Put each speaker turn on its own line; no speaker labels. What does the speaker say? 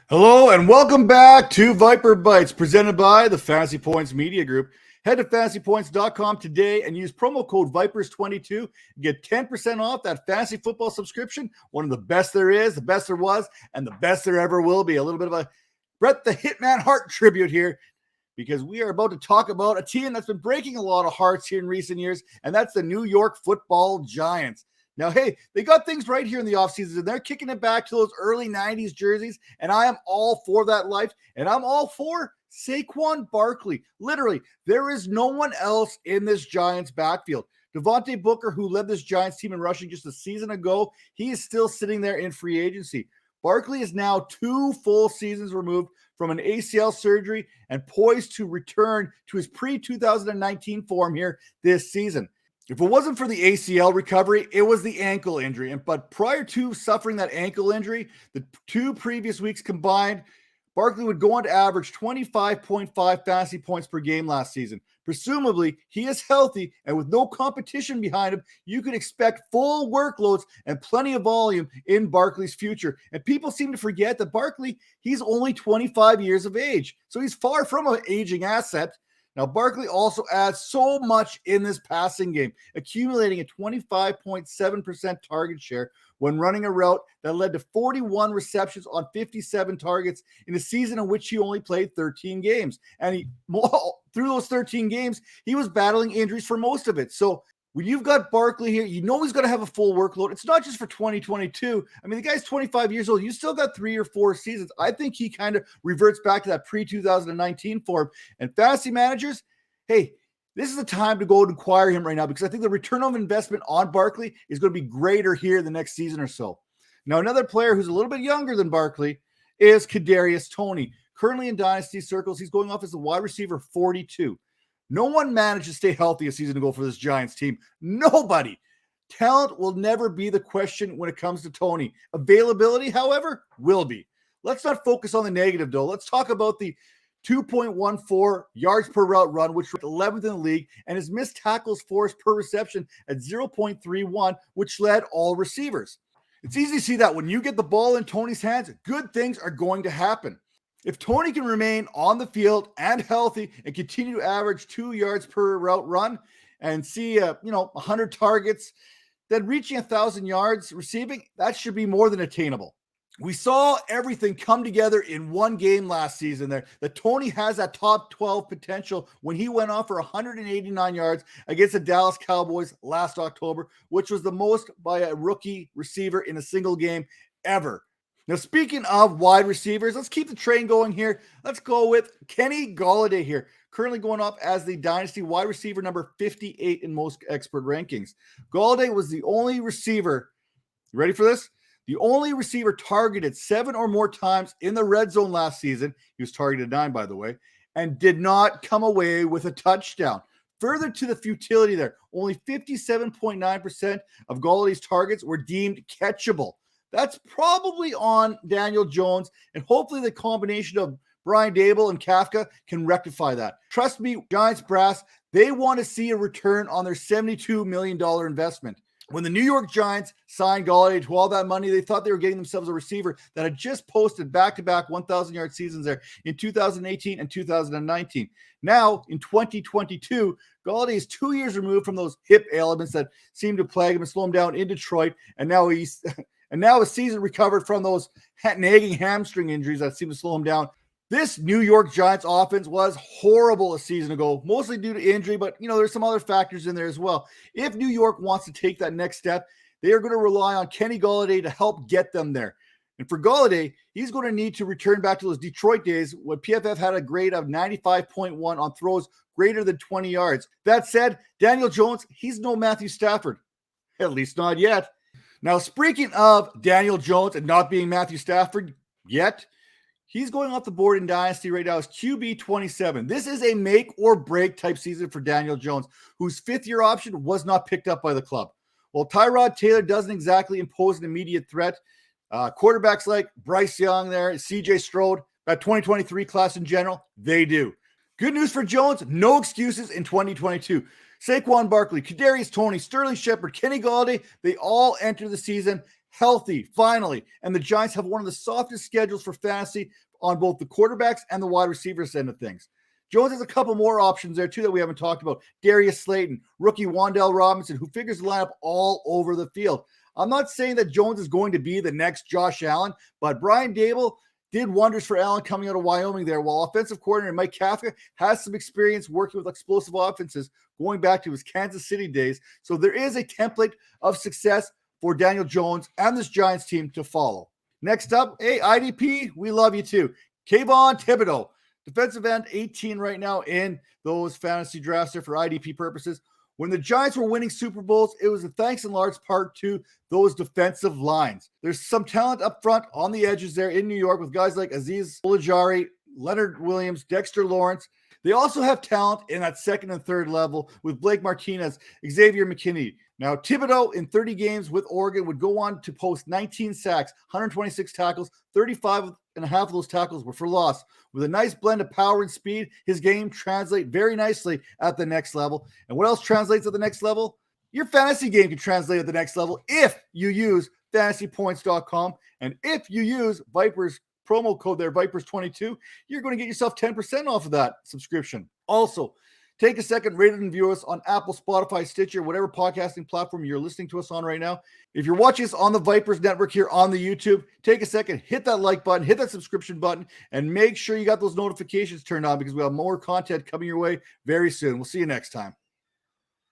Hello and welcome back to Viper Bites, presented by the Fantasy Points Media Group. Head to fantasypoints.com today and use promo code VIPERS22. Get 10% off that fantasy football subscription. One of the best there is, the best there was, and the best there ever will be. A little bit of a Brett the Hitman Hart tribute here, because we are about to talk about a team that's been breaking a lot of hearts here in recent years, and that's the New York Football Giants. Now, hey, they got things right here in the offseason, and they're kicking it back to those early 90s jerseys, and I am all for that life, and I'm all for Saquon Barkley. Literally, there is no one else in this Giants backfield. Devontae Booker, who led this Giants team in rushing just a season ago, he is still sitting there in free agency. Barkley is now 2 full seasons removed from an ACL surgery and poised to return to his pre-2019 form here this season. If it wasn't for the ACL recovery, it was the ankle injury. But prior to suffering that ankle injury, the 2 previous weeks combined, Barkley would go on to average 25.5 fantasy points per game last season. Presumably, he is healthy, and with no competition behind him, you can expect full workloads and plenty of volume in Barkley's future. And people seem to forget that Barkley, he's only 25 years of age, so he's far from an aging asset. Now, Barkley also adds so much in this passing game, accumulating a 25.7% target share when running a route that led to 41 receptions on 57 targets in a season in which he only played 13 games. And through those 13 games, he was battling injuries for most of it. So when you've got Barkley here, you know he's going to have a full workload. It's not just for 2022. I mean, the guy's 25 years old. You still got 3 or 4 seasons. I think he kind of reverts back to that pre-2019 form. And fantasy managers, hey, this is the time to go and acquire him right now, because I think the return on investment on Barkley is going to be greater here the next season or so. Now, another player who's a little bit younger than Barkley is Kedarius Tony. Currently in Dynasty circles, he's going off as the wide receiver 42. No one managed to stay healthy a season ago for this Giants team. Nobody. Talent will never be the question when it comes to Tony. Availability, however, will be. Let's not focus on the negative, though. Let's talk about the 2.14 yards per route run, which ranked 11th in the league, and his missed tackles forced per reception at 0.31, which led all receivers. It's easy to see that when you get the ball in Tony's hands, good things are going to happen. If Tony can remain on the field and healthy and continue to average 2 yards per route run and see 100 targets, then reaching 1,000 yards receiving, that should be more than attainable. We saw everything come together in one game last season there, that Tony has that top 12 potential when he went off for 189 yards against the Dallas Cowboys last October, which was the most by a rookie receiver in a single game ever. Now, speaking of wide receivers, let's keep the train going here. Let's go with Kenny Gallaudet here, currently going up as the Dynasty wide receiver number 58 in most expert rankings. Gallaudet was the only receiver, you ready for this? The only receiver targeted 7 or more times in the red zone last season. He was targeted 9, by the way, and did not come away with a touchdown. Further to the futility there, only 57.9% of Gallaudet's targets were deemed catchable. That's probably on Daniel Jones, and hopefully the combination of Brian Daboll and Kafka can rectify that. Trust me, Giants brass, they want to see a return on their $72 million investment. When the New York Giants signed Gallaudet to all that money, they thought they were getting themselves a receiver that had just posted back-to-back 1,000-yard seasons there in 2018 and 2019. Now, in 2022, Gallaudet is 2 years removed from those hip ailments that seem to plague him and slow him down in Detroit, and now his season recovered from those nagging hamstring injuries that seem to slow him down. This New York Giants offense was horrible a season ago, mostly due to injury, but there's some other factors in there as well. If New York wants to take that next step, they are going to rely on Kenny Gallaudet to help get them there. And for Gallaudet, he's going to need to return back to those Detroit days when PFF had a grade of 95.1 on throws greater than 20 yards. That said, Daniel Jones, he's no Matthew Stafford, at least not yet. Now, speaking of Daniel Jones and not being Matthew Stafford yet, he's going off the board in Dynasty right now as QB 27. This is a make or break type season for Daniel Jones, whose 5th-year option was not picked up by the club. Well, Tyrod Taylor doesn't exactly impose an immediate threat. Quarterbacks like Bryce Young there, CJ Stroud, that 2023 class in general, they do. Good news for Jones, no excuses in 2022. Saquon Barkley, Kedarius Tony, Sterling Shepard, Kenny Gallaudet, they all enter the season healthy, finally. And the Giants have one of the softest schedules for fantasy on both the quarterbacks and the wide receivers end of things. Jones has a couple more options there, too, that we haven't talked about. Darius Slayton, rookie Wan'Dale Robinson, who figures the lineup all over the field. I'm not saying that Jones is going to be the next Josh Allen, but Brian Daboll did wonders for Allen coming out of Wyoming there, while offensive coordinator Mike Kafka has some experience working with explosive offenses going back to his Kansas City days. So there is a template of success for Daniel Jones and this Giants team to follow. Next up, hey, IDP, we love you too. Kayvon Thibodeau, defensive end, 18 right now in those fantasy drafts there for IDP purposes. When the Giants were winning Super Bowls, it was thanks in large part to those defensive lines. There's some talent up front on the edges there in New York with guys like Azeez Ojulari, Leonard Williams, Dexter Lawrence. They also have talent in that second and third level with Blake Martinez, Xavier McKinney. Now, Thibodeau in 30 games with Oregon would go on to post 19 sacks, 126 tackles, 35 and a half of those tackles were for loss. With a nice blend of power and speed, his game translates very nicely at the next level. And what else translates at the next level? Your fantasy game can translate at the next level if you use fantasypoints.com. And if you use Vipers promo code there, Vipers22, you're going to get yourself 10% off of that subscription. Also, take a second, rate and view us on Apple, Spotify, Stitcher, whatever podcasting platform you're listening to us on right now. If you're watching us on the Vipers Network here on the YouTube, take a second, hit that like button, hit that subscription button, and make sure you got those notifications turned on because we have more content coming your way very soon. We'll see you next time.